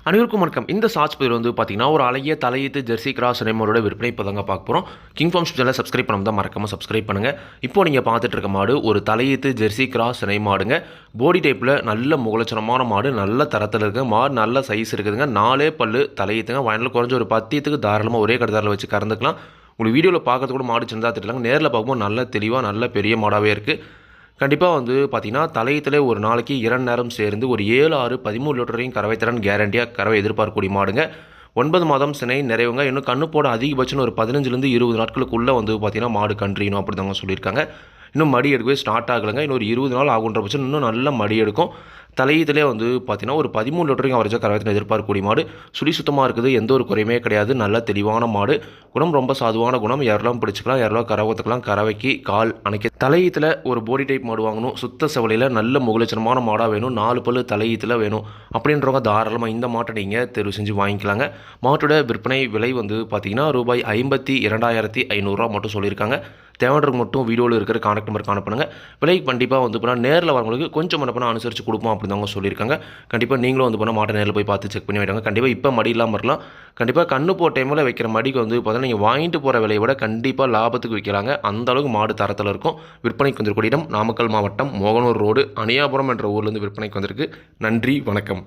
அனைவருக்கும் வணக்கம். இந்த ஷார்ட்ஸ் பதிவில் வந்து பார்த்தீங்கன்னா, ஒரு அழகிய தலையீத்து ஜெர்சி கிராஸ் சினைமாடோட விற்பனை இப்போ தாங்க பார்க்க போகிறோம். கிங் ஃபார்ம்ஸ் சேனலை சப்ஸ்கிரைப் பண்ணாம தான் மறக்காமல் சப்ஸ்கிரைப் பண்ணுங்கள். இப்போ நீங்கள் பார்த்துட்டு இருக்க மாடு ஒரு தலையீத்து ஜெர்சி கிராஸ் சினை மாடுங்க. பாடி டைப்பில் நல்ல முகலட்சணமான மாடு, நல்ல தரத்தில் இருக்குது. மாடு நல்ல சைஸ் இருக்குதுங்க. 4 பல்லு தலையீத்துங்க. வயலில் குறைஞ்ச ஒரு 10 தாராளமாக ஒரே கடத்தாரில் வச்சு கறந்துக்கலாம். உங்களுக்கு வீடியோவில் பார்க்கறது கூட மாடு சின்னதாக தெரியலாங்க. நேரில் பார்க்கும்போது நல்ல தெளிவாக நல்ல பெரிய மாடாகவே இருக்குது. கண்டிப்பாக வந்து பார்த்தீங்கன்னா, தலையத்தில் ஒரு நாளைக்கு 2 நேரம் சேர்ந்து ஒரு 7, 6, 13 லிட்டர் வரையும் கறவை திறன் கேரண்டியாக கறவை எதிர்பார்க்கக்கூடிய மாடுங்க. 9 மாதம் சினை நிறைவுங்க. இன்னும் கண்ணு போட அதிகபட்சம் ஒரு 15லேருந்து 20 நாட்களுக்குள்ளே வந்து பார்த்தீங்கன்னா மாடு கன்றுணும் அப்படி தாங்க சொல்லியிருக்காங்க. இன்னும் மடி எடுக்கவே ஸ்டார்ட் ஆகலைங்க. இன்னும் ஒரு 20 நாள் ஆகுன்ற பட்சம் இன்னும் நல்ல மடி எடுக்கும். தலையீத்திலே வந்து பார்த்தீங்கன்னா ஒரு 13 லிட்டர் வரைக்கும் அவரேஜாக கறவை எதிர்பார்க்கக்கூடிய மாடு. சுழி சுத்தமாக இருக்குது, எந்த ஒரு குறையுமே கிடையாது. நல்ல தெளிவான மாடு. குணம் ரொம்ப சாதுவான குணம். யாரெல்லாம் பிடிச்சிக்கலாம், யாரெல்லாம் கறவத்துக்கலாம். கறவைக்கு கால் அணைக்க தலையீத்தில் ஒரு போடி டைப் மாடு வாங்கணும். சுத்த செவலையில் நல்ல முகலட்சணமான மாடாக வேணும். 4 பல்லு தலையீத்தில் வேணும் அப்படின்றவங்க தாராளமாக இந்த மாட்டை நீங்கள் தேர்வு செஞ்சு வாங்கிக்கலாங்க. மாட்டோட விற்பனை விலை வந்து பார்த்தீங்கன்னா ரூபாய் 52,500 மட்டும் சொல்லியிருக்காங்க. தேவைன்றவங்க மட்டும் வீடியோவில் இருக்கிற கான்டாக்ட் நம்பருக்கு அனுப்புங்க. விலை கண்டிப்பாக வந்து போனால் நேரில் வரவங்களுக்கு கொஞ்சம் பண்ண அனுசரித்து கொடுப்போம் அப்படின்னு தாங்க சொல்லியிருக்காங்க. கண்டிப்பாக நீங்களும் வந்து போனால் மாட்டை நேரில் போய் பார்த்து செக் பண்ணி வைட்டாங்க. கண்டிப்பாக இப்போ மடி இல்லாமல் வரலாம். கண்டிப்பாக கண்ணு போட்ட டைமில் வைக்கிற மடிக்கு வந்து பார்த்தீங்கன்னா நீங்கள் வாங்கிட்டு போகிற விலையை விட கண்டிப்பாக லாபத்துக்கு விற்கலாங்க. அந்த அளவுக்கு மாடு தரத்தில் இருக்கும். விற்பனைக்கு வந்திருக்கூடிய இடம் நாமக்கல் மாவட்டம் மோகனூர் ரோடு அணியாபுரம் என்ற ஊர்லேருந்து விற்பனைக்கு வந்திருக்கு. நன்றி, வணக்கம்.